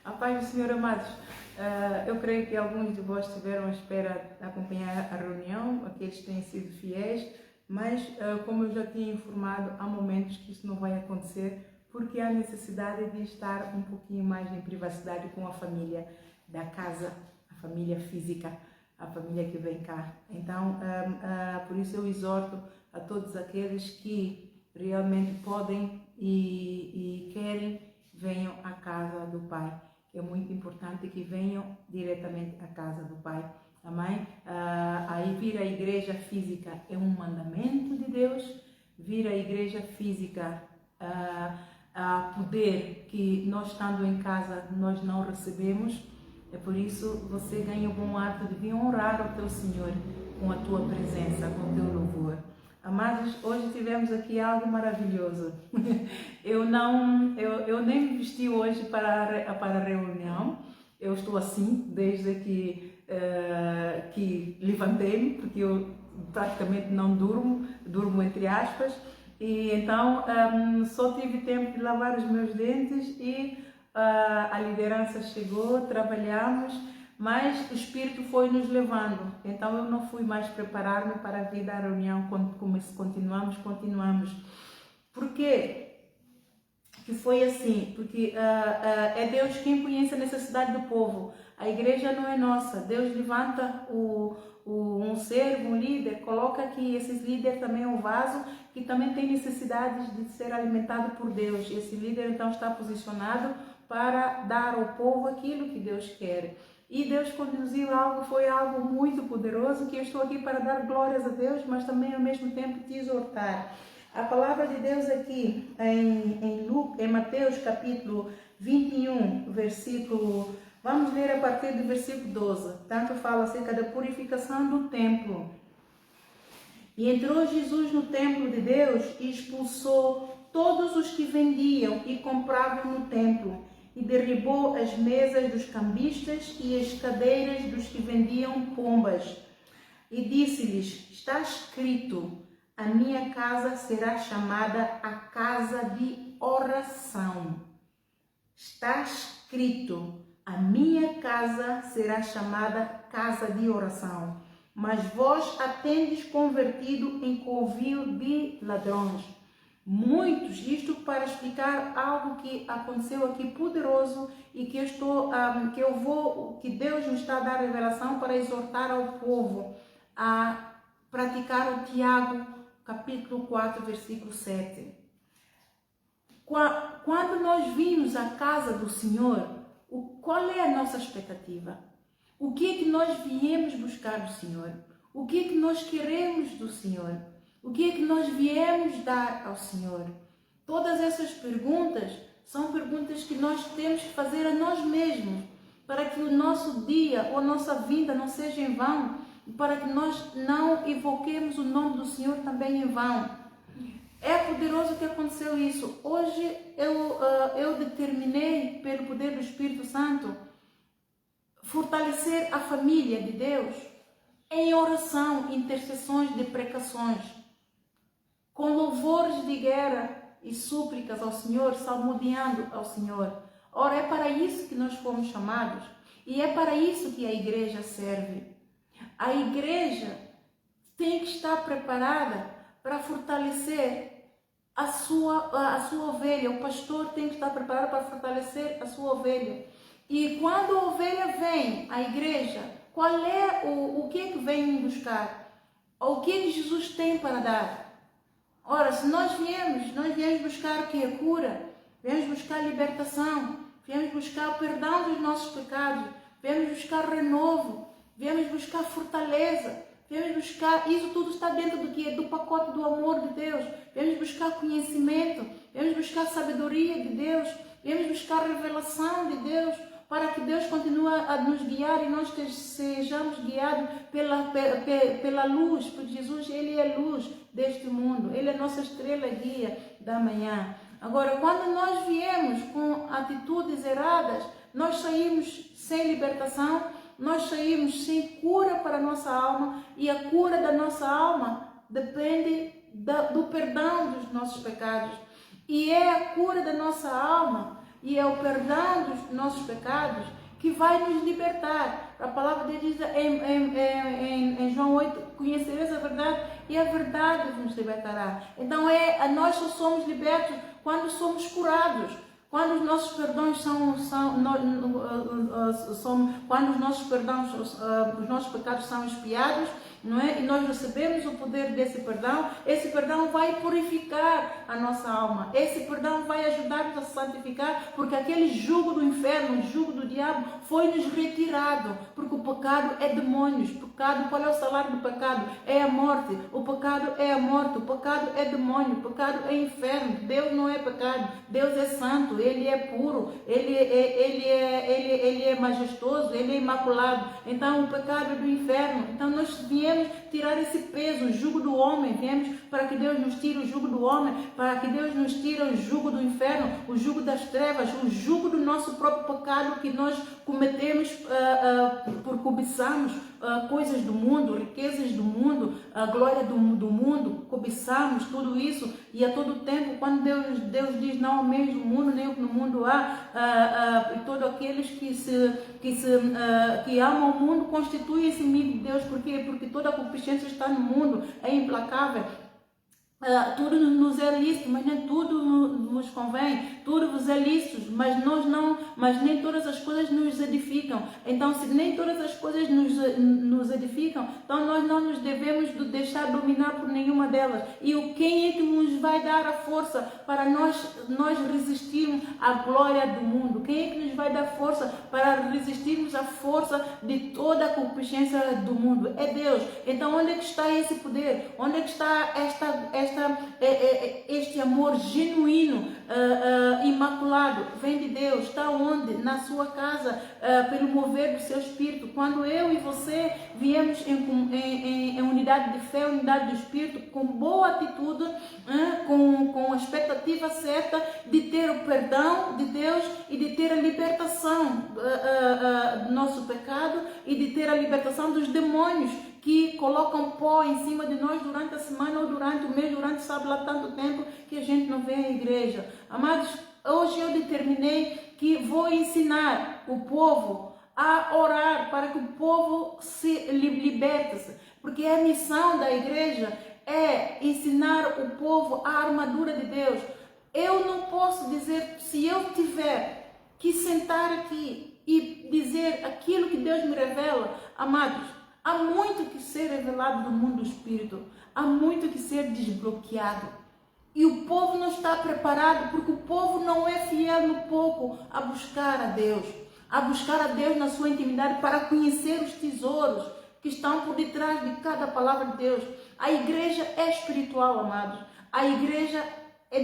A paz do Senhor, amados. Eu creio que alguns de vós estiveram à espera de acompanhar a reunião, aqueles que têm sido fiéis, mas como eu já tinha informado, há momentos que isso não vai acontecer, porque há necessidade de estar um pouquinho mais em privacidade com a família da casa, a família física, a família que vem cá. Então, por isso eu exorto a todos aqueles que realmente podem e querem, venham à casa do Pai. É muito importante que venham diretamente à casa do Pai. Amém? Aí vir à igreja física é um mandamento de Deus. Vir à igreja física poder que nós estando em casa nós não recebemos. É por isso você ganha o bom hábito de vir honrar o teu Senhor com a tua presença, com o teu louvor. Amados, hoje tivemos aqui algo maravilhoso. Eu nem me vesti hoje para a reunião. Eu estou assim desde que levantei-me, porque eu praticamente não durmo entre aspas. E então só tive tempo de lavar os meus dentes e a liderança chegou, trabalhamos, mas o Espírito foi nos levando. Então eu não fui mais preparar-me para vir à reunião quando continuamos. Por quê? Que foi assim, porque é Deus quem conhece a necessidade do povo. A igreja não é nossa. Deus levanta um servo, um líder, coloca aqui esse líder também é um vaso que também tem necessidades de ser alimentado por Deus. Esse líder então está posicionado para dar ao povo aquilo que Deus quer. E Deus conduziu foi algo muito poderoso, que eu estou aqui para dar glórias a Deus, mas também ao mesmo tempo te exortar. A palavra de Deus aqui em Mateus capítulo 21, versículo, vamos ler a partir do versículo 12. Tanto fala acerca da purificação do templo. E entrou Jesus no templo de Deus e expulsou todos os que vendiam e compravam no templo, e derribou as mesas dos cambistas e as cadeiras dos que vendiam pombas. E disse-lhes: está escrito, a minha casa será chamada a casa de oração. Está escrito, a minha casa será chamada casa de oração. Mas vós a tendes convertido em covil de ladrões. Muitos, isto para explicar algo que aconteceu aqui poderoso e que que Deus nos está a dar revelação para exortar ao povo a praticar o Tiago, capítulo 4, versículo 7. Quando nós vimos a casa do Senhor, qual é a nossa expectativa? O que é que nós viemos buscar do Senhor? O que é que nós queremos do Senhor? O que é que nós viemos dar ao Senhor? Todas essas perguntas são perguntas que nós temos que fazer a nós mesmos, para que o nosso dia ou a nossa vida não seja em vão, para que nós não evoquemos o nome do Senhor também em vão. É poderoso que aconteceu isso. Hoje eu determinei, pelo poder do Espírito Santo, fortalecer a família de Deus em oração, intercessões, deprecações, com louvores de guerra e súplicas ao Senhor, salmodiando ao Senhor. Ora, é para isso que nós fomos chamados e é para isso que a igreja serve. A igreja tem que estar preparada para fortalecer a sua ovelha. O pastor tem que estar preparado para fortalecer a sua ovelha. E quando a ovelha vem à igreja, qual é o que é que vem buscar? O que é que Jesus tem para dar? Ora, se nós viemos buscar o que? A cura, viemos buscar libertação, viemos buscar o perdão dos nossos pecados, viemos buscar renovo, viemos buscar fortaleza, viemos buscar, isso tudo está dentro do que? Do pacote do amor de Deus. Viemos buscar conhecimento, viemos buscar sabedoria de Deus, viemos buscar revelação de Deus, para que Deus continue a nos guiar e nós sejamos guiados pela luz, porque Jesus, Ele é luz deste mundo, Ele é nossa estrela guia da manhã. Agora, quando nós viemos com atitudes erradas, nós saímos sem libertação, nós saímos sem cura para a nossa alma, e a cura da nossa alma depende do perdão dos nossos pecados. E é a cura da nossa alma E é o perdão dos nossos pecados que vai nos libertar. A palavra de Deus diz em João 8, conhecereis a verdade e a verdade nos libertará. Então nós só somos libertos quando somos curados. Quando os nossos perdões quando os nossos pecados são expiados, não é? E nós recebemos o poder desse perdão, esse perdão vai purificar a nossa alma, esse perdão vai ajudar-nos a santificar, porque aquele jugo do inferno, o jugo do diabo, foi-nos retirado, porque o pecado é demônios. Pecado, qual é o salário do pecado? É a morte. O pecado é a morte, o pecado é demônio, o pecado é inferno. Deus não é pecado, Deus é santo, Ele é puro, Ele é majestoso, Ele é imaculado. Então o pecado é do inferno. Então nós viemos tirar esse peso, o jugo do homem, viemos para que Deus nos tire o jugo do homem, para que Deus nos tire o jugo do inferno, o jugo das trevas, o jugo do nosso próprio pecado que nós cometemos por cobiçarmos coisas do mundo, riquezas do mundo, a glória do mundo, cobiçamos tudo isso, e a todo tempo, quando Deus diz não ameis o mundo, nem o que no mundo há, e todos aqueles que amam o mundo constituem esse inimigo de Deus. Por quê? Porque toda a concupiscência está no mundo, é implacável. Tudo nos é lícito, mas nem tudo nos convém. Tudo vos é lícito, mas nem todas as coisas nos edificam. Então, se nem todas as coisas nos edificam, então nós não nos devemos deixar dominar por nenhuma delas. E quem é que nos vai dar a força para nós resistirmos à glória do mundo? Quem é que nos vai dar força para resistirmos à força de toda a concupiscência do mundo? É Deus. Então, onde é que está esse poder? Onde é que está este amor genuíno, imaculado? Vem de Deus. Está onde? Na sua casa, pelo mover do seu Espírito. Quando eu e você viemos em unidade de fé, unidade do Espírito, com boa atitude, com a expectativa certa de ter o perdão de Deus e de ter a libertação do nosso pecado e de ter a libertação dos demônios que colocam pó em cima de nós durante a semana ou durante o mês, durante sabe lá tanto tempo que a gente não vem à igreja. Amados, hoje eu determinei que vou ensinar o povo a orar para que o povo se liberte, porque a missão da igreja é ensinar o povo a armadura de Deus. Eu não posso dizer, se eu tiver que sentar aqui e dizer aquilo que Deus me revela, amados, há muito que ser revelado do mundo do Espírito, há muito que ser desbloqueado. E o povo não está preparado, porque o povo não é fiel no pouco a buscar a Deus na sua intimidade, para conhecer os tesouros que estão por detrás de cada palavra de Deus. A igreja é espiritual, amados. A igreja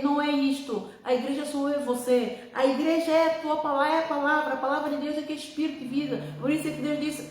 não é isto. A igreja sou eu e você. A igreja é a tua palavra, a palavra de Deus é que é espírito e vida. Por isso é que Deus disse,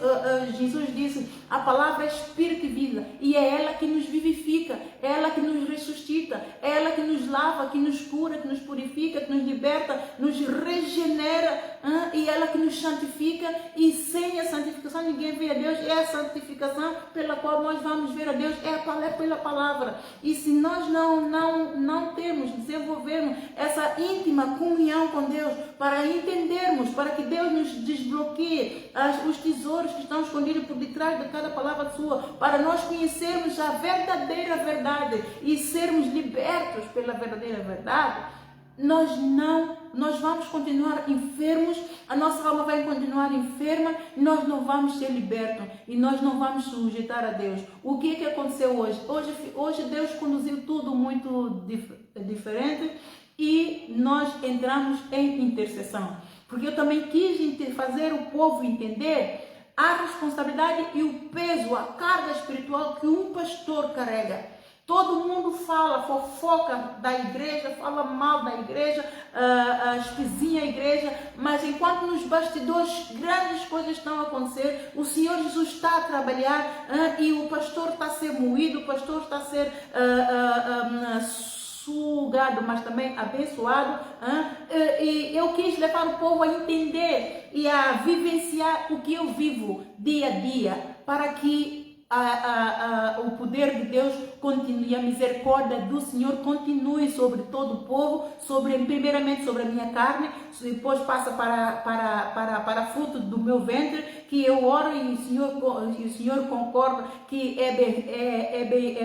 Jesus disse, a palavra é espírito e vida, e é ela que nos vivifica, é ela que nos ressuscita, é ela que nos lava, que nos cura, que nos purifica, que nos liberta, nos regenera, e ela que nos santifica. E sem a santificação ninguém vê a Deus. É a santificação pela qual nós vamos ver a Deus, é pela palavra. E se nós não desenvolvermos essa íntima comunhão com Deus, para entendermos, para que Deus nos desbloqueie os tesouros que estão escondidos por detrás de cada palavra sua, para nós conhecermos a verdadeira verdade e sermos libertos pela verdadeira verdade, nós vamos continuar enfermos, a nossa alma vai continuar enferma, e nós não vamos ser libertos, e nós não vamos sujeitar a Deus. O que aconteceu hoje? Hoje Deus conduziu tudo muito diferente, e nós entramos em intercessão, porque eu também quis fazer o povo entender a responsabilidade e o peso, a carga espiritual que um pastor carrega. Todo mundo fala, fofoca da igreja, fala mal da igreja, espezinha a igreja, mas enquanto nos bastidores grandes coisas estão a acontecer, o Senhor Jesus está a trabalhar, e o pastor está a ser moído, o pastor está a ser sugado, mas também abençoado. E eu quis levar o povo a entender e a vivenciar o que eu vivo dia a dia, para que o poder de Deus continue, e a misericórdia do Senhor continue sobre todo o povo, primeiramente sobre a minha carne, depois passa para fruto do meu ventre, que eu oro e o Senhor concorda que é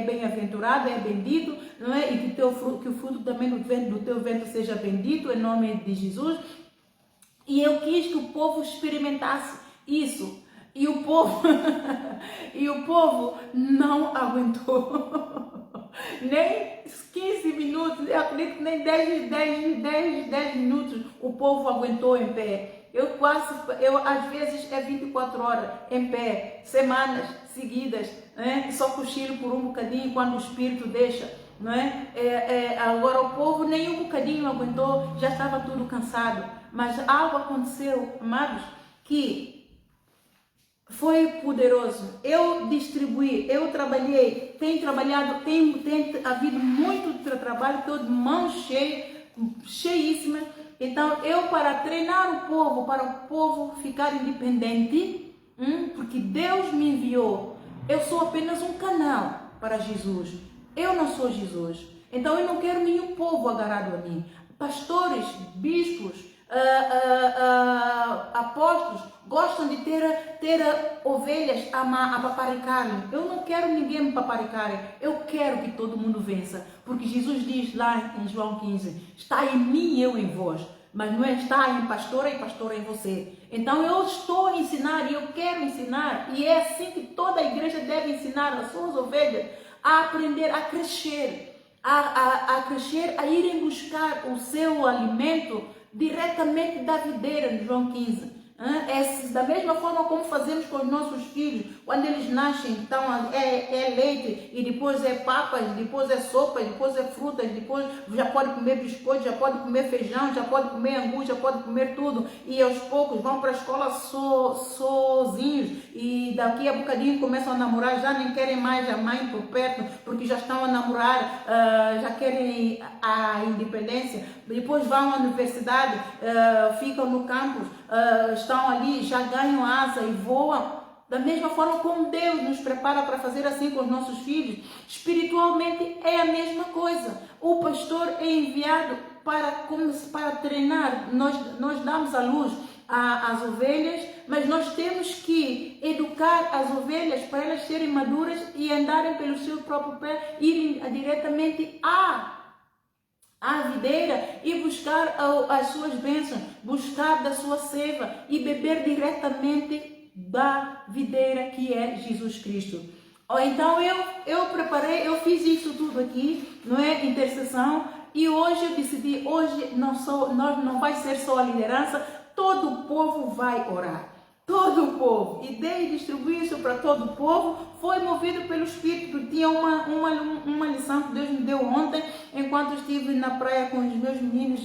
bem-aventurado, é bendito, não é? E que o fruto também do teu ventre seja bendito, em nome de Jesus. E eu quis que o povo experimentasse isso. E o povo, e o povo não aguentou. Nem 15 minutos, eu acredito que nem 10 minutos o povo aguentou em pé. Às vezes é 24 horas em pé, semanas seguidas, né? Só cochilo por um bocadinho quando o Espírito deixa. Não é? Agora o povo nem um bocadinho aguentou, já estava tudo cansado. Mas algo aconteceu, amados, que foi poderoso. Eu distribuí, eu trabalhei, tenho trabalhado, tem havido muito trabalho, estou de mão cheia, cheíssima. Então, para treinar o povo, para o povo ficar independente, porque Deus me enviou, eu sou apenas um canal para Jesus. Eu não sou Jesus. Então, eu não quero nenhum povo agarrado a mim. Pastores, bispos, apóstolos gostam de ter ovelhas a paparicarem. Eu não quero ninguém me paparicarem. Eu quero que todo mundo vença. Porque Jesus diz lá em João 15, está em mim e eu em vós. Mas não é está em pastora e pastora em você. Então eu estou a ensinar e eu quero ensinar. E é assim que toda a igreja deve ensinar as suas ovelhas a aprender a crescer. A crescer, a irem buscar o seu alimento diretamente da videira, em João 15. Da mesma forma como fazemos com os nossos filhos, quando eles nascem, então é leite, e depois é papas, depois é sopa, depois é frutas, depois já pode comer biscoito, já pode comer feijão, já pode comer angu, já pode comer tudo, e aos poucos vão para a escola sozinhos, e daqui a bocadinho começam a namorar, já nem querem mais a mãe por perto, porque já estão a namorar, já querem a independência, depois vão à universidade, ficam no campus, estão ali, já ganham asa e voam. Da mesma forma como Deus nos prepara para fazer assim com os nossos filhos, espiritualmente é a mesma coisa. O pastor é enviado para treinar. Nós damos a luz às ovelhas, mas nós temos que educar as ovelhas para elas serem maduras e andarem pelo seu próprio pé, irem diretamente à videira e buscar as suas bênçãos, buscar da sua seiva e beber diretamente da videira que é Jesus Cristo. Então eu preparei, eu fiz isso tudo aqui, não é? Intercessão, e hoje eu decidi, hoje não vai ser só a liderança, todo o povo vai orar. Todo o povo, e dei distribuir isso para todo o povo, foi movido pelo Espírito. Tinha uma lição que Deus me deu ontem, enquanto eu estive na praia com os meus meninos,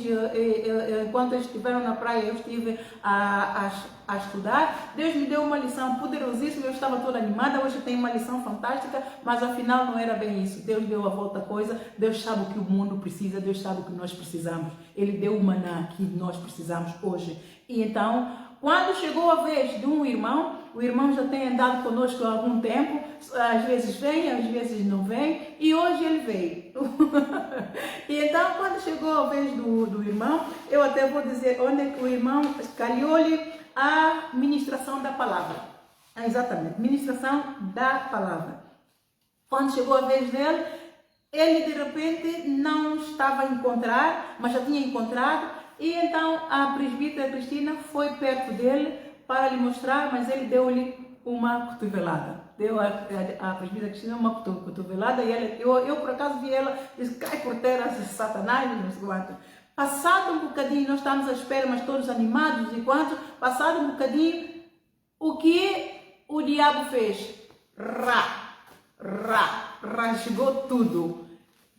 enquanto eles estiveram na praia, eu estive a estudar. Deus me deu uma lição poderosíssima, eu estava toda animada. Hoje tem uma lição fantástica, mas afinal não era bem isso. Deus deu a volta à coisa, Deus sabe o que o mundo precisa, Deus sabe o que nós precisamos. Ele deu o maná que nós precisamos hoje. E então, quando chegou a vez de um irmão, o irmão já tem andado conosco há algum tempo, às vezes vem, às vezes não vem, e hoje ele veio. E então, quando chegou a vez do irmão, eu até vou dizer onde é que o irmão calhou-lhe a ministração da palavra. Exatamente, ministração da palavra. Quando chegou a vez dele, ele de repente não estava a encontrar, mas já tinha encontrado. E então a presbítera Cristina foi perto dele para lhe mostrar, mas ele deu-lhe uma cotovelada. Deu a presbítera Cristina uma cotovelada, e eu por acaso vi ela, disse, cai por terra, Satanás, não sei quanto. Passado um bocadinho, nós estávamos à espera, mas todos animados, e quanto, passado um bocadinho, o que o diabo fez? Rasgou tudo.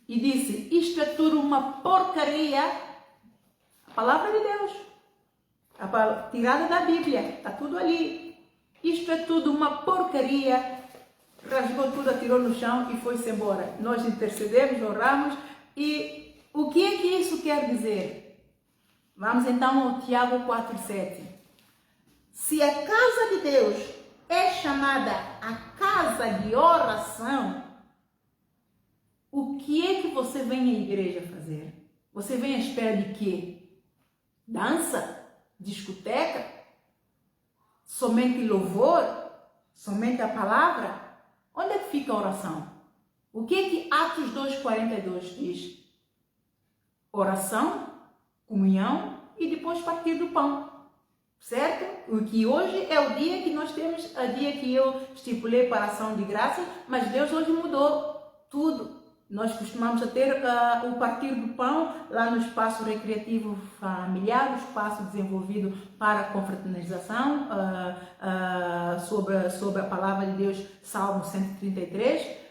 E disse, isto é tudo uma porcaria. Palavra de Deus, tirada da Bíblia, está tudo ali. Isto é tudo uma porcaria. Rasgou tudo, atirou no chão e foi-se embora. Nós intercedemos, oramos, e o que é que isso quer dizer? Vamos então ao Tiago 4,7. Se a casa de Deus é chamada a casa de oração, o que é que você vem à igreja fazer? Você vem à espera de quê? Dança? Discoteca? Somente louvor? Somente a palavra? Onde é que fica a oração? O que é que Atos 2,42 diz? Oração, comunhão e depois partir do pão. Certo? O que hoje é o dia que nós temos, o dia que eu estipulei para a ação de graças, mas Deus hoje mudou tudo. Nós costumamos ter o partir do pão lá no espaço recreativo familiar, o espaço desenvolvido para a confraternização, sobre a palavra de Deus, Salmo 133.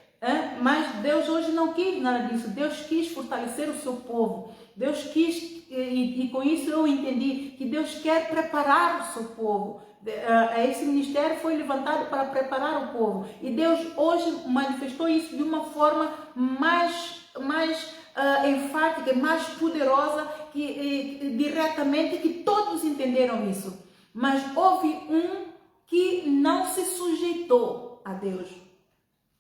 Mas Deus hoje não quis nada disso. Deus quis fortalecer o seu povo. Deus quis, e com isso eu entendi que Deus quer preparar o seu povo. Esse ministério foi levantado para preparar o povo. E Deus hoje manifestou isso de uma forma mais enfática, mais poderosa, diretamente, que todos entenderam isso. Mas houve um que não se sujeitou a Deus.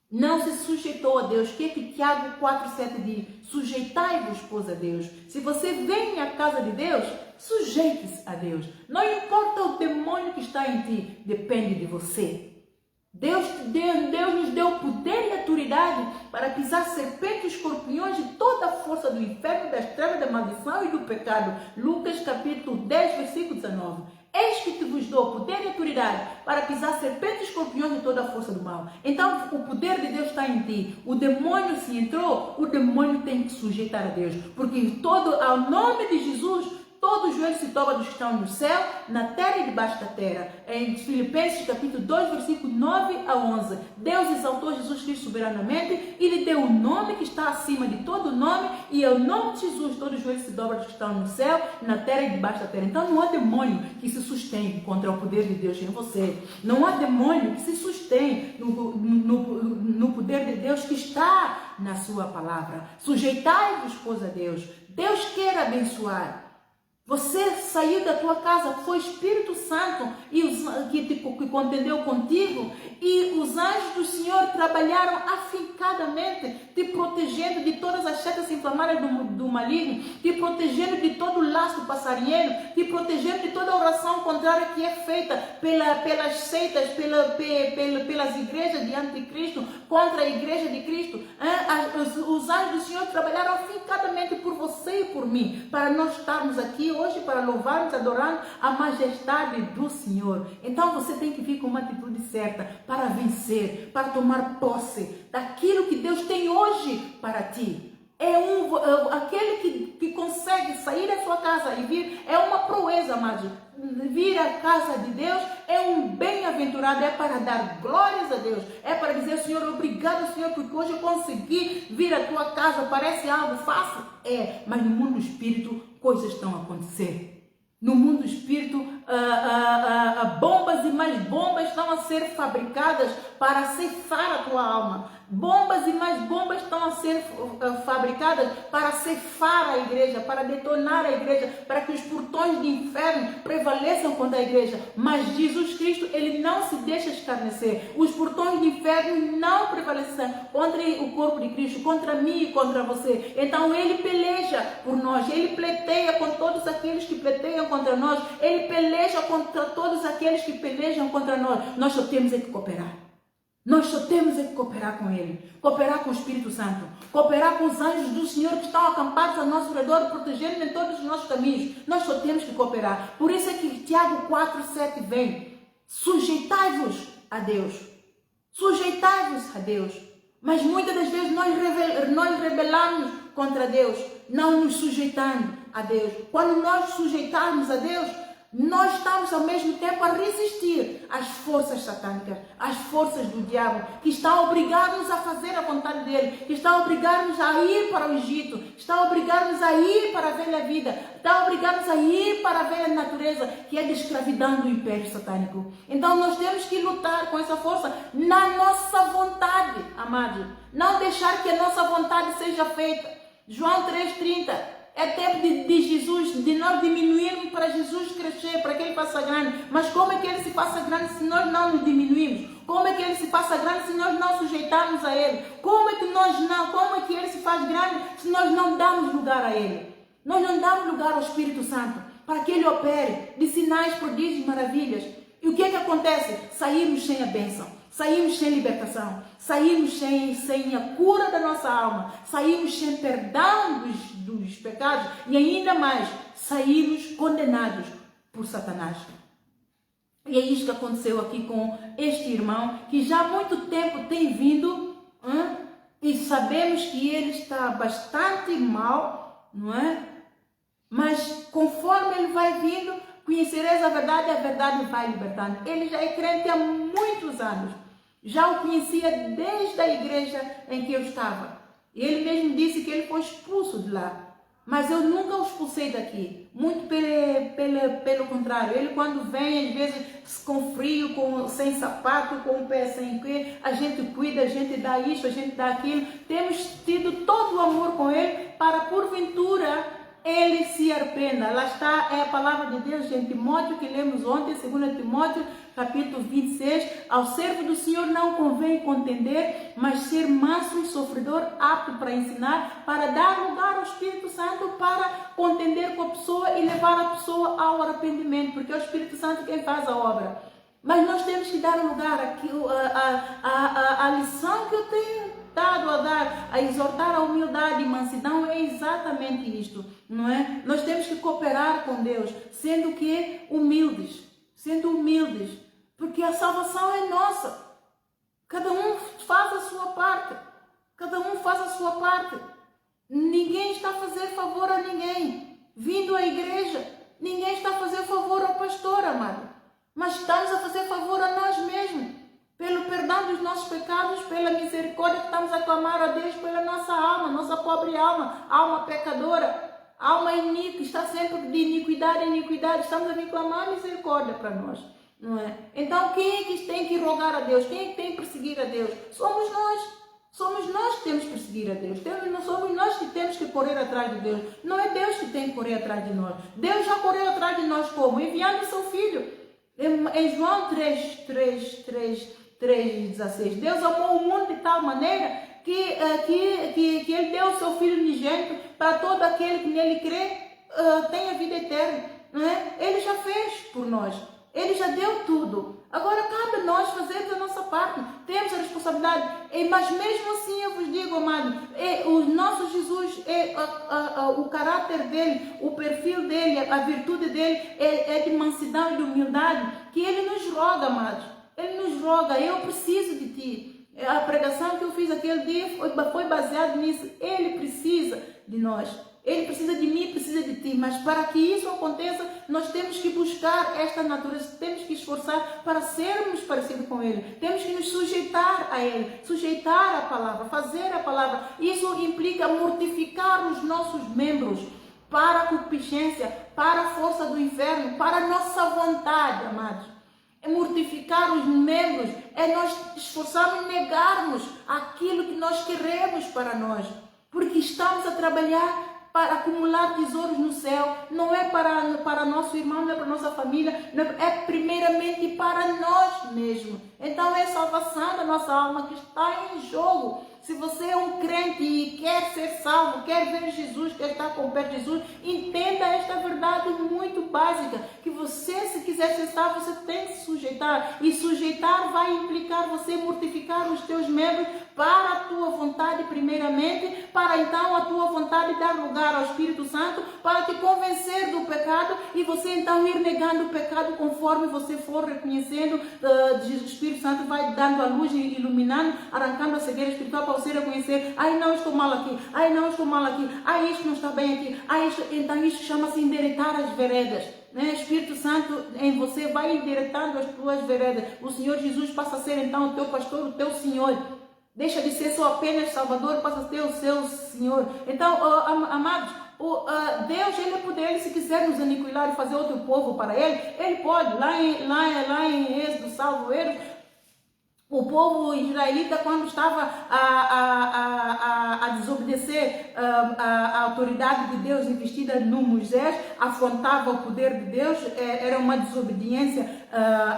Não se sujeitou a Deus. O que é que Tiago 4,7 diz? Sujeitai-vos, pois, a Deus. Se você vem à casa de Deus, sujeite-se a Deus. Não importa o demônio que está em ti, depende de você. Deus nos deu poder e autoridade para pisar serpentes e escorpiões de toda a força do inferno, das trevas, da maldição e do pecado. Lucas capítulo 10, versículo 19. Eis que te vos dou poder e autoridade para pisar serpentes e escorpiões de toda a força do mal. Então o poder de Deus está em ti. O demônio, se entrou, o demônio tem que sujeitar a Deus. Porque ao nome de Jesus, todo joelho se dobra dos que estão no céu, na terra e debaixo da terra. Em Filipenses capítulo 2, versículo 9 a 11. Deus exaltou Jesus Cristo soberanamente e lhe deu o nome que está acima de todo nome, e ao nome de Jesus todo joelho se dobra dos que estão no céu, na terra e debaixo da terra. Então não há demônio que se sustente contra o poder de Deus em você. Não há demônio que se sustente no poder de Deus que está na sua palavra. Sujeitai-vos, pois, a Deus. Deus quer abençoar. Você saiu da tua casa, foi o Espírito Santo que contendeu contigo, e os anjos do Senhor trabalharam afincadamente, te protegendo de todas as setas inflamadas do maligno, te protegendo de todo o laço passarinheiro, te protegendo de toda a oração contrária que é feita pelas seitas, pelas igrejas de anticristo, contra a igreja de Cristo. Os anjos do Senhor trabalharam afincadamente por você e por mim, para nós estarmos aqui hoje, para louvarmos, adorarmos a majestade do Senhor. Então você tem que vir com uma atitude certa para vencer, para tomar posse daquilo que Deus tem hoje para ti. Aquele que consegue sair da sua casa e vir, é uma proeza, amados. Vir à casa de Deus é um bem-aventurado, é para dar glórias a Deus, é para dizer: Senhor, obrigado, Senhor, porque hoje eu consegui vir à tua casa. Parece algo fácil? Mas no mundo do espírito coisas estão a acontecer. No mundo do espírito, bombas e mais bombas estão a ser fabricadas para ceifar a tua alma. Bombas e mais bombas estão a ser fabricadas para ceifar a igreja, para detonar a igreja, para que os portões do inferno prevaleçam contra a igreja. Mas Jesus Cristo, ele não se deixa escarnecer. Os portões do inferno não prevalecem contra o corpo de Cristo, contra mim e contra você. Então ele peleja por nós, ele pleiteia com todos aqueles que pleteiam contra nós, ele peleja contra todos aqueles que pelejam contra nós. Nós só temos que cooperar. Nós só temos que cooperar com Ele, cooperar com o Espírito Santo, cooperar com os anjos do Senhor que estão acampados ao nosso redor, protegendo em todos os nossos caminhos. Nós só temos que cooperar. Por isso é que Tiago 4,7 vem: sujeitai-vos a Deus. Sujeitai-vos a Deus. Mas muitas das vezes nós rebelamos contra Deus, não nos sujeitando a Deus. Quando nós sujeitarmos a Deus, nós estamos ao mesmo tempo a resistir às forças satânicas, às forças do diabo, que está a obrigar-nos a fazer a vontade dele, que está a obrigar-nos a ir para o Egito, está a obrigar-nos a ir para a velha vida, está a obrigar-nos a ir para a velha natureza, que é de escravidão do império satânico. Então nós temos que lutar com essa força na nossa vontade, amados. Não deixar que a nossa vontade seja feita. João 3,30. É tempo de Jesus, de nós diminuirmos para Jesus crescer, para que Ele faça grande. Mas como é que Ele se faça grande se nós não nos diminuímos? Como é que Ele se faça grande se nós não sujeitarmos a Ele? Como é que Ele se faz grande se nós não damos lugar a Ele? Nós não damos lugar ao Espírito Santo para que Ele opere de sinais, prodígios, maravilhas. E o que é que acontece? Saímos sem a bênção, saímos sem libertação, saímos sem a cura da nossa alma, saímos sem perdão dos pecados e ainda mais, saímos condenados por Satanás. E é isso que aconteceu aqui com este irmão, que já há muito tempo tem vindo, e sabemos que ele está bastante mal, não é? Mas conforme ele vai vindo, conhecereis a verdade vai libertando. Ele já é crente há muitos anos. Já o conhecia desde a igreja em que eu estava. Ele mesmo disse que ele foi expulso de lá. Mas eu nunca o expulsei daqui. Muito pelo contrário. Ele quando vem, às vezes com frio, sem sapato, com o pé sem pé, a gente cuida, a gente dá isso, a gente dá aquilo. Temos tido todo o amor com ele para, porventura, ele se arrependa. Lá está, é a palavra de Deus em Timóteo, que lemos ontem, 2 Timóteo, capítulo 26. Ao servo do Senhor não convém contender, mas ser manso e sofredor, apto para ensinar, para dar lugar ao Espírito Santo, para contender com a pessoa e levar a pessoa ao arrependimento, porque é o Espírito Santo quem faz a obra. Mas nós temos que dar lugar aqui, a lição que eu tenho dado a exortar a humildade e mansidão é exatamente isto, não é? Nós temos que cooperar com Deus, sendo humildes, porque a salvação é nossa. Cada um faz a sua parte, Ninguém está a fazer favor a ninguém. Vindo à igreja, ninguém está a fazer favor ao pastor, amado, mas estamos a fazer favor a nós mesmos. Pelo perdão dos nossos pecados, pela misericórdia que estamos a clamar a Deus pela nossa alma, nossa pobre alma pecadora, alma iníqua, está sempre de iniquidade em iniquidade, estamos a vir clamar misericórdia para nós, não é? Então quem é que tem que rogar a Deus? Quem é que tem que perseguir a Deus? Somos nós que temos que perseguir a Deus, somos nós que temos que correr atrás de Deus, não é Deus que tem que correr atrás de nós. Deus já correu atrás de nós como? Enviando seu Filho. Em João 3,16, Deus amou o mundo de tal maneira que Ele deu o seu Filho unigênito para todo aquele que nele crê tenha vida eterna. Não é? Ele já fez por nós, Ele já deu tudo. Agora cabe a nós fazermos a nossa parte, temos a responsabilidade. Mas mesmo assim eu vos digo, amado, o nosso Jesus, o caráter dele, o perfil dele, a virtude dele é de mansidão e de humildade, que ele nos roga, amados. Ele nos roga, eu preciso de ti. A pregação que eu fiz aquele dia foi baseada nisso. Ele precisa de nós. Ele precisa de mim, precisa de ti. Mas para que isso aconteça, nós temos que buscar esta natureza. Temos que esforçar para sermos parecidos com Ele. Temos que nos sujeitar a Ele. Sujeitar a palavra, fazer a palavra. Isso implica mortificar os nossos membros para a concupiscência, para a força do inferno, para a nossa vontade, amados. É mortificar os membros, é nós esforçarmos e negarmos aquilo que nós queremos para nós, porque estamos a trabalhar para acumular tesouros no céu, não é para nosso irmão, não é para nossa família, é primeiramente para nós mesmos. Então é a salvação da nossa alma que está em jogo. Se você é um crente e quer ser salvo, quer ver Jesus, quer estar com perto de Jesus, entenda esta verdade muito básica, que você, se quiser ser salvo, você tem que se sujeitar. E sujeitar vai implicar você mortificar os teus membros para a tua vontade primeiramente, para então a tua vontade dar lugar ao Espírito Santo, para te convencer do pecado e você então ir negando o pecado conforme você for reconhecendo. O Espírito Santo vai dando a luz e iluminando, arrancando a cegueira espiritual para você reconhecer: ai, não, estou mal aqui, ai, não, estou mal aqui, ai, isto não está bem aqui, ai, então isso chama-se endireitar as veredas. Né? Espírito Santo em você vai endireitando as tuas veredas. O Senhor Jesus passa a ser então o teu pastor, o teu Senhor. Deixa de ser só apenas Salvador, passa a ser o seu Senhor. Então, amados, Deus, Ele é poder. Ele, se quiser nos aniquilar e fazer outro povo para Ele, Ele pode. Lá em Êxodo, salvo erro, O povo israelita, quando estava a desobedecer a autoridade de Deus investida no Moisés, afrontava o poder de Deus, era uma desobediência,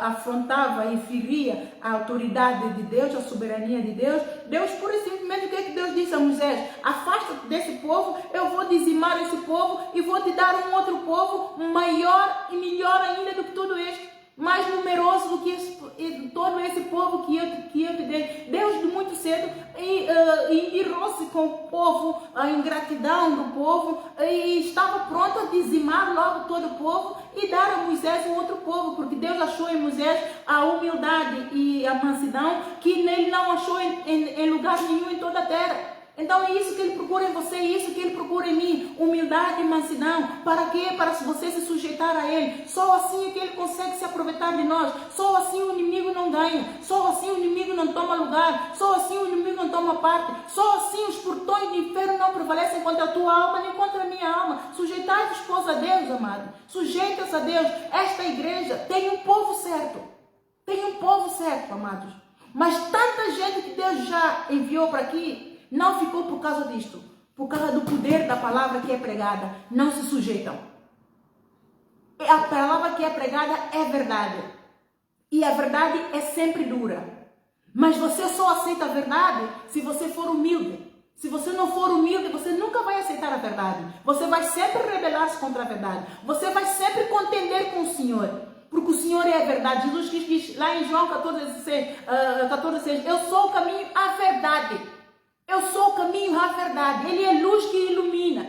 afrontava e feria a autoridade de Deus, a soberania de Deus. Deus, pura e simplesmente, o que é que Deus disse a Moisés? Afasta-te desse povo, eu vou dizimar esse povo e vou te dar um outro povo maior e melhor ainda do que todo este, mais numeroso do que todo esse povo que eu te dei. Deus, de muito cedo, irou-se com o povo, a ingratidão do povo, e estava pronto a dizimar logo todo o povo e dar a Moisés um outro povo, porque Deus achou em Moisés a humildade e a mansidão que nele não achou em lugar nenhum em toda a terra. Então é isso que ele procura em você, é isso que ele procura em mim, humildade e mansidão. Para quê? Para você se sujeitar a ele. Só assim é que ele consegue se aproveitar de nós. Só assim o inimigo não ganha. Só assim o inimigo não toma lugar. Só assim o inimigo não toma parte. Só assim os portões do inferno não prevalecem contra a tua alma nem contra a minha alma. Sujeitai-vos, pois, a Deus, amado. Sujeita-se a Deus. Esta igreja tem um povo certo. Tem um povo certo, amados. Mas tanta gente que Deus já enviou para aqui não ficou por causa disto, por causa do poder da palavra que é pregada, não se sujeitam. A palavra que é pregada é verdade, e a verdade é sempre dura, mas você só aceita a verdade se você for humilde. Se você não for humilde, você nunca vai aceitar a verdade, você vai sempre rebelar-se contra a verdade, você vai sempre contender com o Senhor, porque o Senhor é a verdade. Jesus diz lá em João 14,6, eu sou o caminho, a verdade. Eu sou o caminho, a verdade. Ele é luz que ilumina.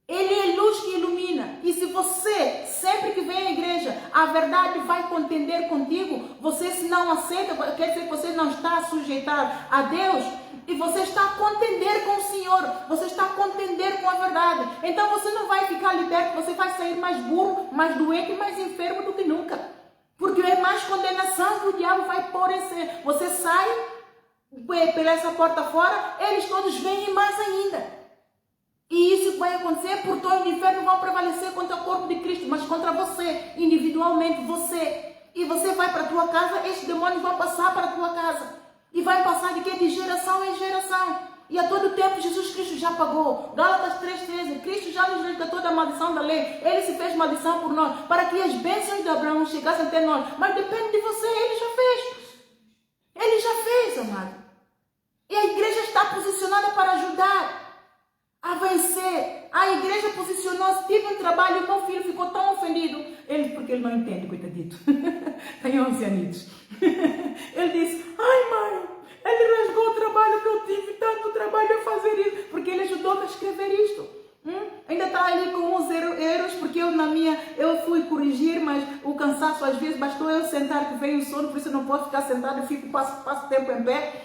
Ele é luz que ilumina. E se você, sempre que vem à igreja, a verdade vai contender contigo, você se não aceita, quer dizer que você não está a sujeitar a Deus, e você está a contender com o Senhor, você está a contender com a verdade. Então você não vai ficar liberto, você vai sair mais burro, mais doente e mais enfermo do que nunca. Porque é mais condenação que o diabo vai pôr em você. Você sai pela essa porta fora, eles todos vêm mais ainda. E isso vai acontecer, por todo o inferno vão prevalecer contra o corpo de Cristo, mas contra você, individualmente, você. E você vai para a tua casa, estes demônios vão passar para a tua casa. E vai passar de quê? De geração em geração. E a todo tempo Jesus Cristo já pagou. Gálatas 3,13, Cristo já nos resgatou da maldição da lei. Ele se fez maldição por nós, para que as bênçãos de Abraão chegassem até nós. Mas depende de você, ele já fez. Ele já fez, amado. E a igreja está posicionada para ajudar a vencer. A igreja posicionou-se, tive um trabalho e meu filho ficou tão ofendido. Porque ele não entende, coitadito. Tem 11 anos. Ele disse, ai mãe, ele rasgou o trabalho que eu tive, tanto trabalho a fazer isso, porque ele ajudou-me a escrever isto. Ainda está ali com uns erros, porque eu fui corrigir, mas o cansaço às vezes bastou eu sentar que veio o sono, por isso eu não posso ficar sentado, eu passo tempo em pé,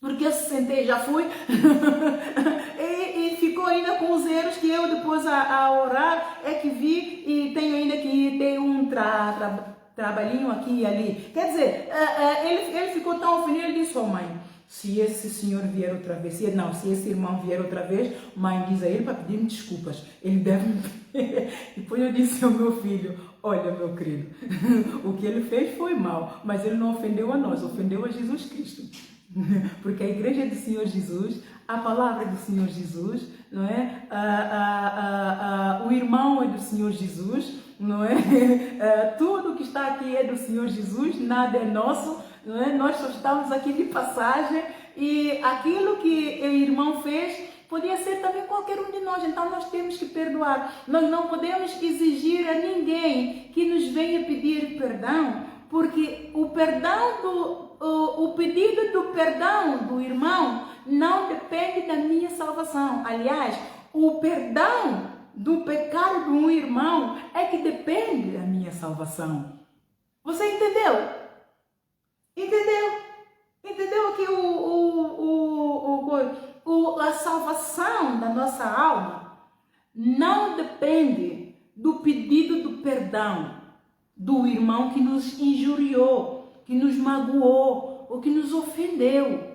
porque eu sentei já fui, e ficou ainda com os erros que eu depois a orar é que vi, e tenho ainda que ter um trabalhinho aqui e ali. Quer dizer, ele ficou tão ofendido, ele disse, mãe, se esse senhor vier outra vez, se esse irmão vier outra vez, mãe diz a ele para pedir-me desculpas. Ele deve me... Depois eu disse ao meu filho, olha meu querido, o que ele fez foi mal, mas ele não ofendeu a nós, ofendeu a Jesus Cristo. Porque a igreja do Senhor Jesus, a palavra do Senhor Jesus, não é? O irmão é do Senhor Jesus, não é? Tudo que está aqui é do Senhor Jesus, nada é nosso. Não é? Nós só estamos aqui de passagem e aquilo que o irmão fez podia ser também qualquer um de nós, então nós temos que perdoar. Nós não podemos exigir a ninguém que nos venha pedir perdão, porque o pedido do perdão do irmão não depende da minha salvação. Aliás, o perdão do pecado de um irmão é que depende da minha salvação. Você entendeu? Entendeu que a salvação da nossa alma não depende do pedido do perdão do irmão que nos injuriou, que nos magoou ou que nos ofendeu.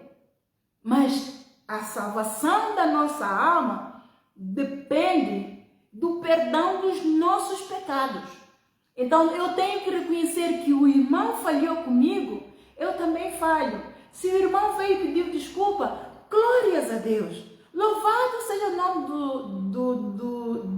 Mas a salvação da nossa alma depende do perdão dos nossos pecados. Então eu tenho que reconhecer que o irmão falhou comigo eu também falho. Se o irmão veio e pediu desculpa, glórias a Deus. Louvado seja o nome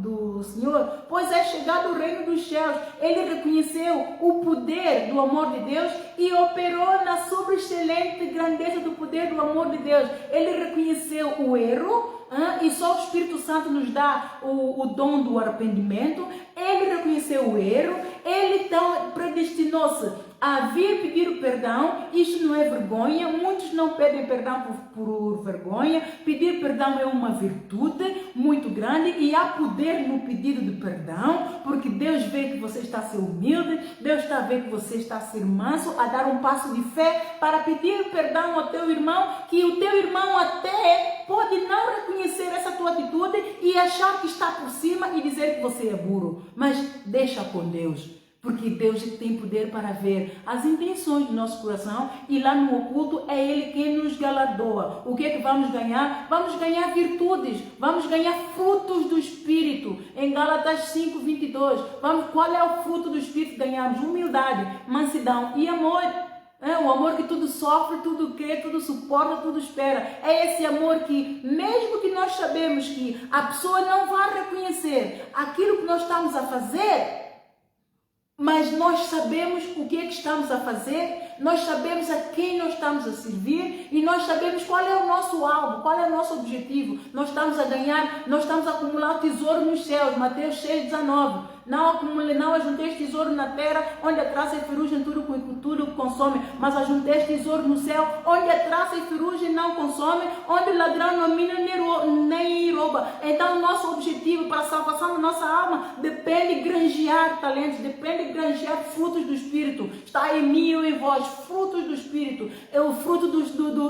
do Senhor, pois é chegado o reino dos céus. Ele reconheceu o poder do amor de Deus e operou na sobreexcelente grandeza do poder do amor de Deus. Ele reconheceu o erro, e só o Espírito Santo nos dá o dom do arrependimento. Ele reconheceu o erro, ele então predestinou-se a vir pedir o perdão. Isto não é vergonha, muitos não pedem perdão por vergonha. Pedir perdão é uma virtude muito grande e há poder no pedido de perdão, porque Deus vê que você está a ser humilde, Deus está a ver que você está a ser manso, a dar um passo de fé para pedir perdão ao teu irmão, que o teu irmão até pode não reconhecer essa tua atitude e achar que está por cima e dizer que você é burro, mas deixa com Deus. Porque Deus tem poder para ver as intenções do nosso coração e lá no oculto é Ele quem nos galardoa. O que é que vamos ganhar? Vamos ganhar virtudes, vamos ganhar frutos do Espírito. Em Gálatas 5:22, qual é o fruto do Espírito que ganhamos? Humildade, mansidão e amor. O amor que tudo sofre, tudo crê, tudo suporta, tudo espera. É esse amor que, mesmo que nós sabemos que a pessoa não vai reconhecer aquilo que nós estamos a fazer, mas nós sabemos o que é que estamos a fazer, nós sabemos a quem nós estamos a servir e nós sabemos qual é o nosso alvo, qual é o nosso objetivo. Nós estamos a ganhar, nós estamos a acumular o tesouro nos céus, Mateus 6:19. Não ajunteis tesouro na terra, onde a traça e ferrugem tudo consome, mas ajunteis tesouro no céu, onde a traça e ferrugem não consome, onde o ladrão não mina nem rouba. Então o nosso objetivo para a salvação da nossa alma depende de granjear talentos, depende de granjear frutos do Espírito. Está em mim e em vós, frutos do Espírito. O fruto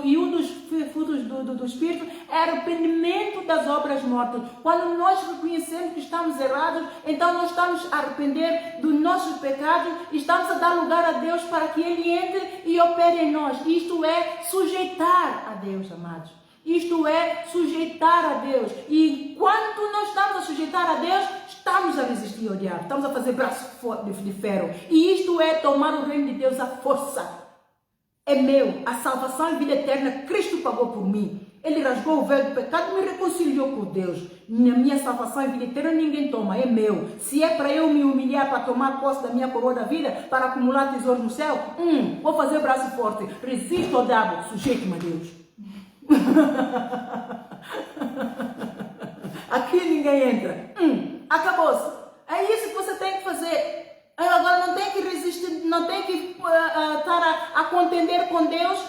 e um dos frutos do Espírito é arrependimento das obras mortas. Quando nós reconhecemos que estamos errados, então nós estamos a arrepender dos nossos pecados e estamos a dar lugar a Deus para que Ele entre e opere em nós. Isto é sujeitar a Deus, amados. Isto é sujeitar a Deus. E enquanto nós estamos a sujeitar a Deus, estamos a resistir ao diabo. Estamos a fazer braço de ferro. E isto é tomar o reino de Deus à força. É meu. A salvação e vida eterna, Cristo pagou por mim. Ele rasgou o véu do pecado e me reconciliou com Deus. Na minha salvação e vida eterna ninguém toma, é meu. Se é para eu me humilhar, para tomar posse da minha coroa da vida, para acumular tesouro no céu, vou fazer braço forte. Resisto ao diabo, sujeito-me a Deus. Aqui ninguém entra. Acabou-se. É isso que você tem que fazer. Agora não tem que resistir, não tem que estar a contender com Deus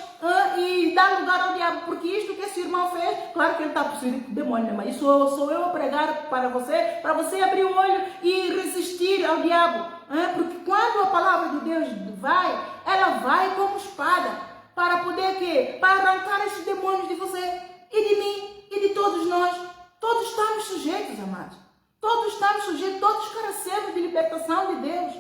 e dar lugar ao diabo, porque isto que esse irmão fez, claro que ele está possuído com demônio, mas isso sou eu a pregar para você abrir o olho e resistir ao diabo, porque quando a palavra de Deus vai, ela vai como espada, para poder quê? Para arrancar esses demônios de você e de mim e de todos nós. Todos estamos sujeitos, amados. Todos estamos sujeitos, todos carecemos de libertação de Deus.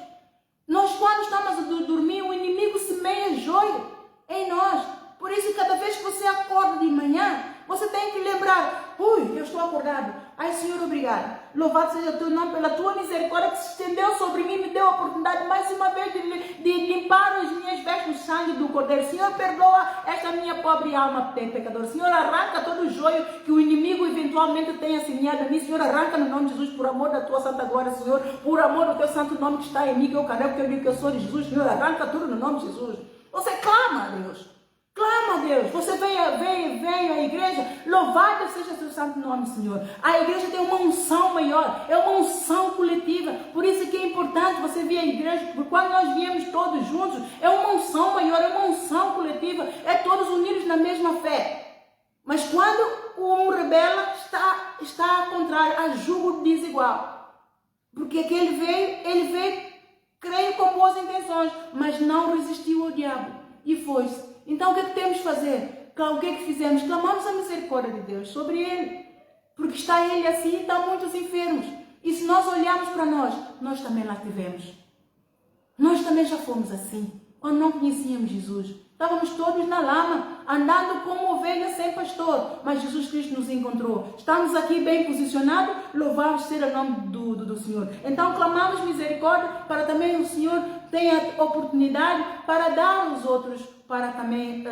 Nós, quando estamos a dormir, o inimigo semeia joio em nós. Por isso, cada vez que você acorda de manhã, você tem que lembrar: eu estou acordado. Ai, Senhor, obrigado. Louvado seja o teu nome pela tua misericórdia que se estendeu sobre mim, me deu a oportunidade mais uma vez de limpar as minhas vestes no sangue do Cordeiro. Senhor, perdoa esta minha pobre alma pecadora. Senhor, arranca todo o joio que o inimigo eventualmente tenha semeado a mim. Senhor, arranca no nome de Jesus, por amor da tua santa glória, Senhor, por amor do teu santo nome que está em mim, que eu carrego, que eu digo que eu sou de Jesus. Senhor, arranca tudo no nome de Jesus. Você clama a Deus. Clama a Deus, você vem à igreja, louvado seja o seu santo nome, Senhor. A igreja tem uma unção maior, é uma unção coletiva, por isso que é importante você vir à igreja, porque quando nós viemos todos juntos, é uma unção maior, é uma unção coletiva, é todos unidos na mesma fé. Mas quando um rebela, está ao contrário, a jugo desigual, porque aquele ele veio, creio com boas intenções, mas não resistiu ao diabo e foi-se. Então o que é que temos que fazer? O que é que fizemos? Clamamos a misericórdia de Deus sobre ele. Porque está ele assim e estão muitos enfermos. E se nós olharmos para nós também lá tivemos. Nós também já fomos assim. Quando não conhecíamos Jesus. Estávamos todos na lama, andando como ovelhas sem pastor. Mas Jesus Cristo nos encontrou. Estamos aqui bem posicionados, louvamos ser o nome do Senhor. Então clamamos misericórdia para também o Senhor tem a oportunidade para dar aos outros, para também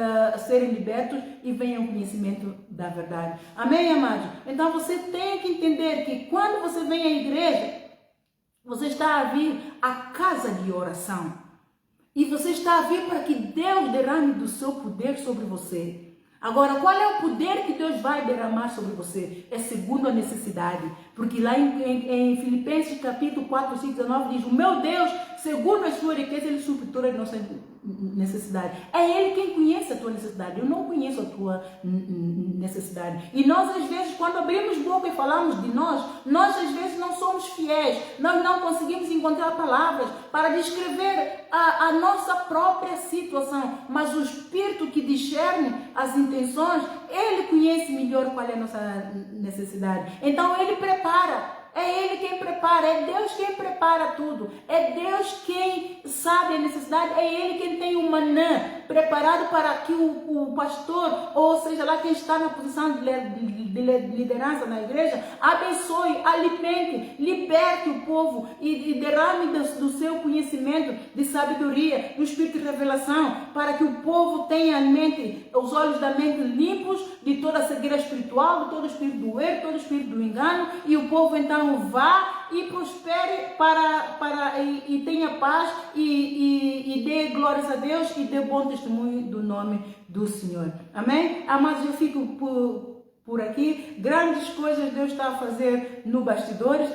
serem libertos e venham ao conhecimento da verdade. Amém, amados? Então você tem que entender que quando você vem à igreja, você está a vir à casa de oração. E você está a vir para que Deus derrame do seu poder sobre você. Agora, qual é o poder que Deus vai derramar sobre você? É segundo a necessidade. Porque lá em Filipenses capítulo 4, versículo 19 diz: o meu Deus, segundo a sua riqueza, Ele supre toda a nossa necessidade. É Ele quem conhece a tua necessidade. Eu não conheço a tua necessidade. E nós, às vezes, quando abrimos boca e falamos de nós às vezes não somos fiéis. Nós não conseguimos encontrar palavras para descrever a nossa própria situação. Mas o Espírito que discerne as intenções, Ele conhece melhor qual é a nossa necessidade. Então Ele prepara. É Ele quem prepara, é Deus quem prepara tudo. É Deus quem sabe a necessidade, é Ele quem tem o manã preparado para que o pastor, ou seja lá quem está na posição de liderança na igreja, abençoe, alimente, liberte o povo e derrame do seu conhecimento, de sabedoria, do espírito de revelação, para que o povo tenha a mente, os olhos da mente limpos de toda a cegueira espiritual, de todo o espírito do erro, todo o espírito do engano, e o povo então vá e prospere e tenha paz e dê glórias a Deus e dê bom testemunho do nome do Senhor. Amém? Amados, eu fico por aqui. Grandes coisas Deus está a fazer no bastidores.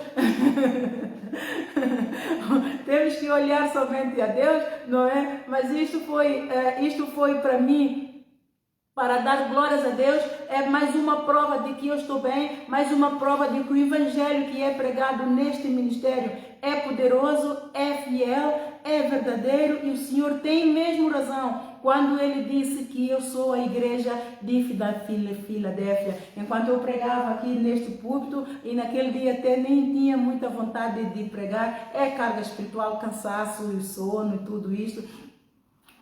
Temos que olhar somente a Deus, não é? Mas isto foi para mim, para dar glórias a Deus, é mais uma prova de que eu estou bem, mais uma prova de que o Evangelho que é pregado neste ministério é poderoso, é fiel, é verdadeiro, e o Senhor tem mesmo razão quando Ele disse que eu sou a igreja de Filadélfia. Enquanto eu pregava aqui neste púlpito, e naquele dia até nem tinha muita vontade de pregar, é carga espiritual, cansaço e sono e tudo isto,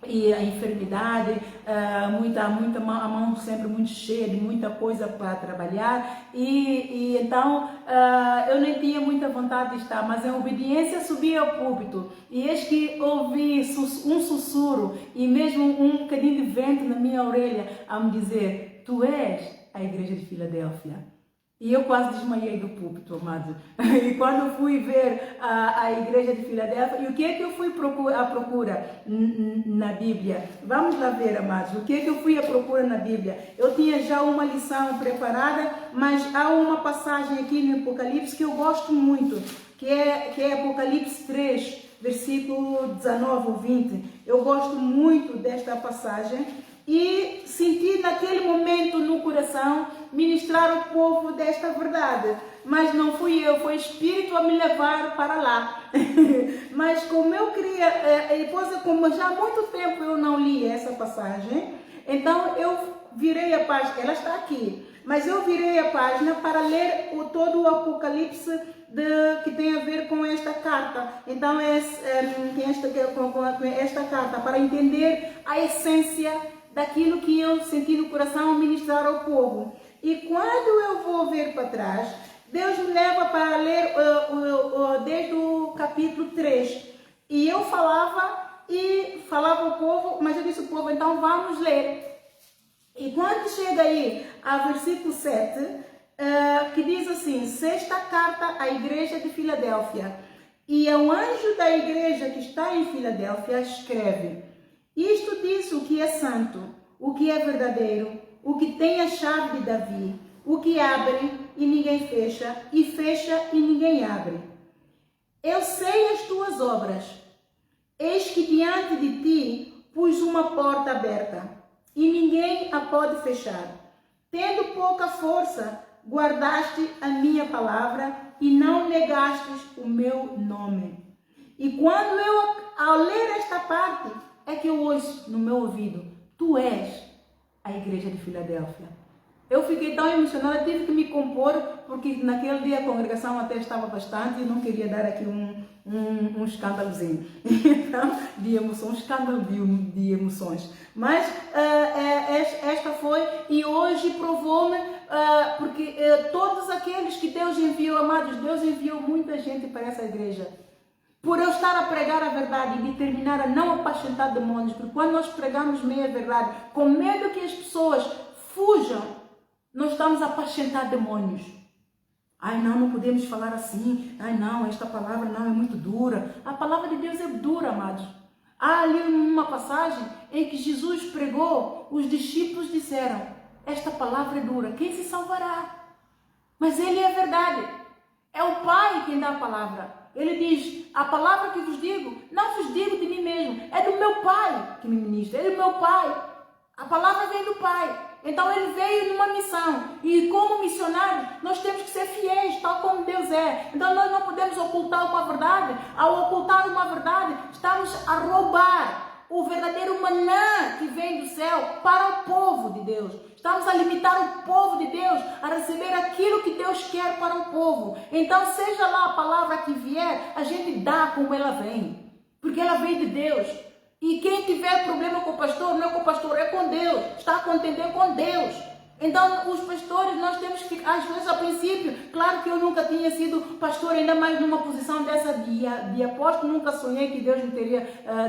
e a enfermidade, a mão sempre muito cheia de muita coisa para trabalhar, e então eu nem tinha muita vontade de estar, mas em obediência subi ao púlpito, e eis que ouvi um sussurro e mesmo um bocadinho de vento na minha orelha a me dizer: tu és a igreja de Filadélfia. E eu quase desmaiei do púlpito, amado. E quando fui ver a igreja de Filadélfia, e o que é que eu fui à procura na Bíblia? Vamos lá ver, amados, o que é que eu fui à procura na Bíblia? Eu tinha já uma lição preparada, mas há uma passagem aqui no Apocalipse que eu gosto muito, que é Apocalipse 3, versículo 19 ou 20. Eu gosto muito desta passagem. E senti naquele momento no coração ministrar ao povo desta verdade. Mas não fui eu, foi o Espírito a me levar para lá. Mas como eu queria, depois como já há muito tempo eu não li essa passagem, então eu virei a página, ela está aqui, mas eu virei a página para ler todo o Apocalipse que tem a ver com esta carta. Então com esta carta, para entender a essência daquilo que eu senti no coração ministrar ao povo. E quando eu vou ver para trás, Deus me leva para ler desde o capítulo 3. E eu falava ao povo, mas eu disse ao povo: então vamos ler. E quando chega aí ao versículo 7, que diz assim: sexta carta à igreja de Filadélfia. E ao anjo da igreja que está em Filadélfia escreve: isto diz o que é santo, o que é verdadeiro, o que tem a chave de Davi, o que abre e ninguém fecha, e fecha e ninguém abre. Eu sei as tuas obras. Eis que diante de ti pus uma porta aberta, e ninguém a pode fechar. Tendo pouca força, guardaste a minha palavra e não negastes o meu nome. E quando eu, ao ler esta parte, é que eu ouço no meu ouvido: tu és a igreja de Filadélfia. Eu fiquei tão emocionada, tive que me compor, porque naquele dia a congregação até estava bastante e não queria dar aqui um escândalozinho. Então, de emoção, um escândalo de emoções. Mas esta foi, e hoje provou-me, porque todos aqueles que Deus enviou, amados, Deus enviou muita gente para essa igreja. por eu estar a pregar a verdade e determinar a não apacentar demônios, porque quando nós pregamos meia verdade, com medo que as pessoas fujam, nós estamos a apacentar demônios. Ai não, não podemos falar assim. Ai não, esta palavra não é muito dura. A palavra de Deus é dura, amados. Há ali uma passagem em que Jesus pregou, os discípulos disseram, esta palavra é dura, quem se salvará? Mas ele é a verdade. É o Pai quem dá a palavra. Ele diz, a palavra que vos digo, não vos digo de mim mesmo, é do meu Pai que me ministra, é do meu Pai. A palavra vem do Pai. Então ele veio numa missão. E como missionários, nós temos que ser fiéis, tal como Deus é. Então nós não podemos ocultar uma verdade. Ao ocultar uma verdade, estamos a roubar o verdadeiro maná que vem do céu para o povo de Deus. Estamos a limitar o povo de Deus a receber aquilo que Deus quer para o povo. Então, seja lá a palavra que vier, a gente dá como ela vem. Porque ela vem de Deus. E quem tiver problema com o pastor, não é com o pastor, é com Deus. Está a contender com Deus. Então, os pastores, nós temos que, às vezes, a princípio, claro que eu nunca tinha sido pastor, ainda mais numa posição dessa de apóstolo, nunca sonhei que Deus me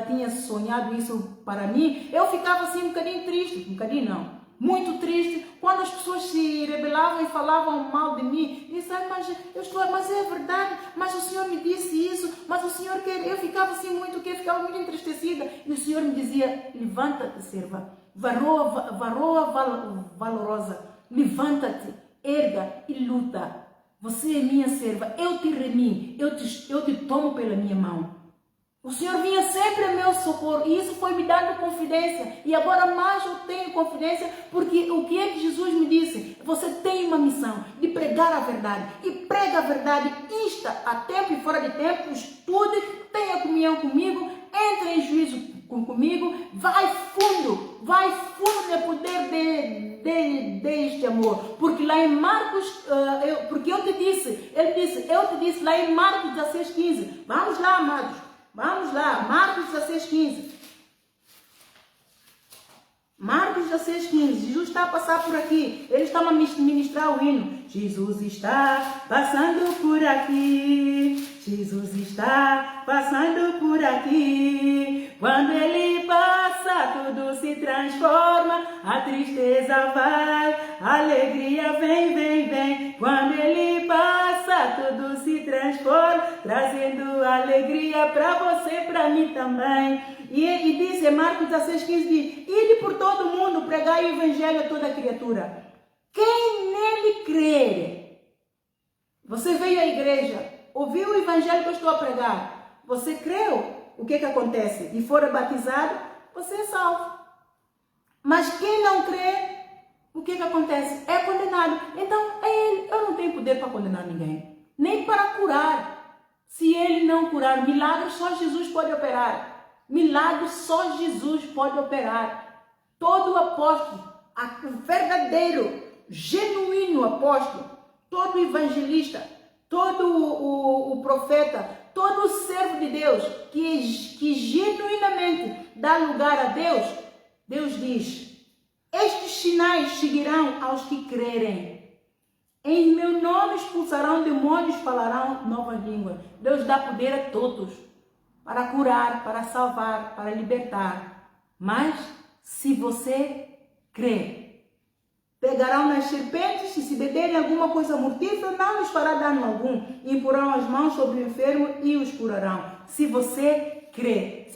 tinha sonhado isso para mim. Eu ficava assim um bocadinho triste, um bocadinho não, muito triste, quando as pessoas se rebelavam e falavam mal de mim. E disse, mas é verdade, mas o Senhor me disse isso, mas o Senhor quer. Eu ficava assim ficava muito entristecida. E o Senhor me dizia, levanta-te, serva. Varoa valorosa, levanta-te, erga e luta. Você é minha serva, eu te remi, eu te tomo pela minha mão. O Senhor vinha sempre a meu socorro e isso foi me dando confidência. E agora mais eu tenho confidência porque o que é que Jesus me disse? Você tem uma missão de pregar a verdade. E prega a verdade, insta a tempo e fora de tempo, estude, tenha comunhão comigo, entre em juízo comigo, vai fundo no poder deste amor, porque lá em Marcos, porque eu te disse lá em Marcos 16:15, vamos lá, amados, vamos lá, Marcos 16:15, Marcos 16:15, Jesus está a passar por aqui, ele está a ministrar o hino, Jesus está passando por aqui, Jesus está passando por aqui, quando ele passa tudo se transforma, a tristeza vai, a alegria vem, quando ele passa tudo se transforma, trazendo alegria para você, para mim também. E diz em Marcos 16:15, diz, ide por todo mundo, pregai o evangelho a toda criatura. Quem nele crer, você veio à igreja, ouviu o evangelho que eu estou a pregar, você creu, o que acontece? E for batizado, você é salvo. Mas quem não crê, o que acontece? É condenado. Então, eu não tenho poder para condenar ninguém, nem para curar. Se ele não curar, milagres só Jesus pode operar. Milagres só Jesus pode operar. Todo apóstolo, o verdadeiro, genuíno apóstolo, todo evangelista, todo o profeta, todo servo de Deus que genuinamente dá lugar a Deus, Deus diz, estes sinais seguirão aos que crerem. Em meu nome expulsarão demônios, falarão novas línguas. Deus dá poder a todos, para curar, para salvar, para libertar. Mas, se você crê, pegarão nas serpentes e se beberem alguma coisa mortífera, não lhes fará dano algum. Imporão as mãos sobre o enfermo e os curarão. Se você crê,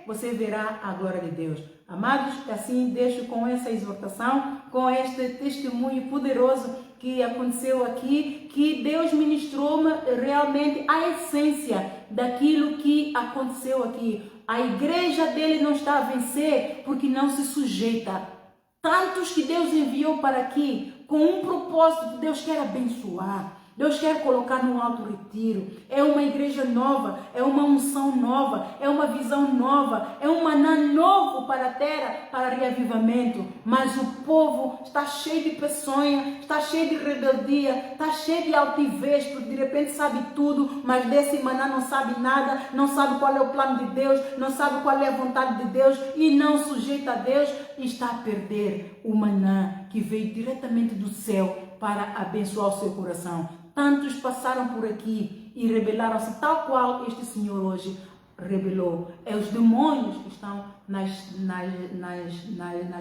você verá a glória de Deus. Amados, assim deixo com essa exortação, com este testemunho poderoso que aconteceu aqui, que Deus ministrou-me realmente a essência daquilo que aconteceu aqui. A igreja dele não está a vencer porque não se sujeita. Tantos que Deus enviou para aqui com um propósito que Deus quer abençoar. Deus quer colocar no alto retiro. É uma igreja nova, é uma unção nova, é uma visão nova, é um maná novo para a terra, para reavivamento. Mas o povo está cheio de peçonha, está cheio de rebeldia, está cheio de altivez, porque de repente sabe tudo, mas desse maná não sabe nada, não sabe qual é o plano de Deus, não sabe qual é a vontade de Deus e não sujeita a Deus, e está a perder o maná que veio diretamente do céu para abençoar o seu coração. Tantos passaram por aqui e rebelaram-se, tal qual este Senhor hoje rebelou. É os demônios que estão nas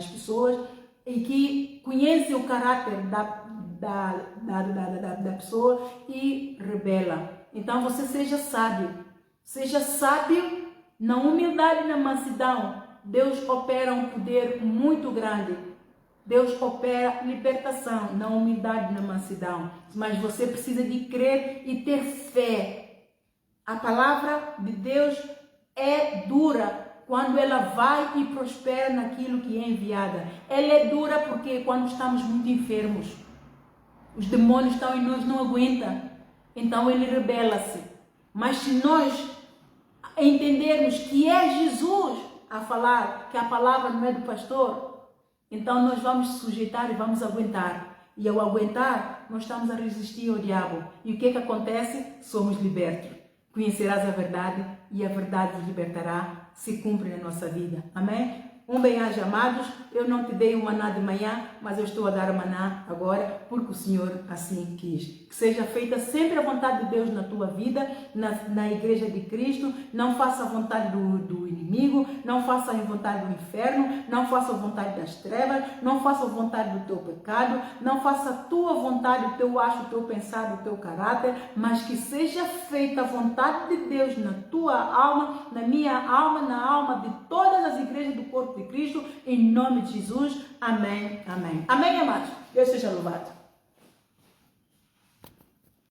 pessoas e que conhecem o caráter da pessoa e rebela. Então você seja sábio na humildade e na mansidão. Deus opera um poder muito grande. Deus opera libertação na humildade e na mansidão. Mas você precisa de crer e ter fé. A palavra de Deus é dura quando ela vai e prospera naquilo que é enviada. Ela é dura porque quando estamos muito enfermos, os demônios estão em nós, não aguentam. Então ele rebela-se. Mas se nós entendermos que é Jesus a falar, que a palavra não é do pastor, então nós vamos sujeitar e vamos aguentar. E ao aguentar, nós estamos a resistir ao diabo. E o que acontece? Somos libertos. Conhecerás a verdade e a verdade te libertará, se cumpre na nossa vida. Amém? Um bem-aja, amados. Eu não te dei o maná de manhã, mas eu estou a dar o maná agora, porque o Senhor assim quis. Que seja feita sempre a vontade de Deus na tua vida, na igreja de Cristo. Não faça a vontade do inimigo, não faça a vontade do inferno, não faça a vontade das trevas, não faça a vontade do teu pecado, não faça a tua vontade, o teu acho, o teu pensar, o teu caráter, mas que seja feita a vontade de Deus na tua alma, na minha alma, na alma de todas as igrejas do corpo de Cristo, em nome de Jesus. Amém, amém. Amém, amados. Deus seja louvado.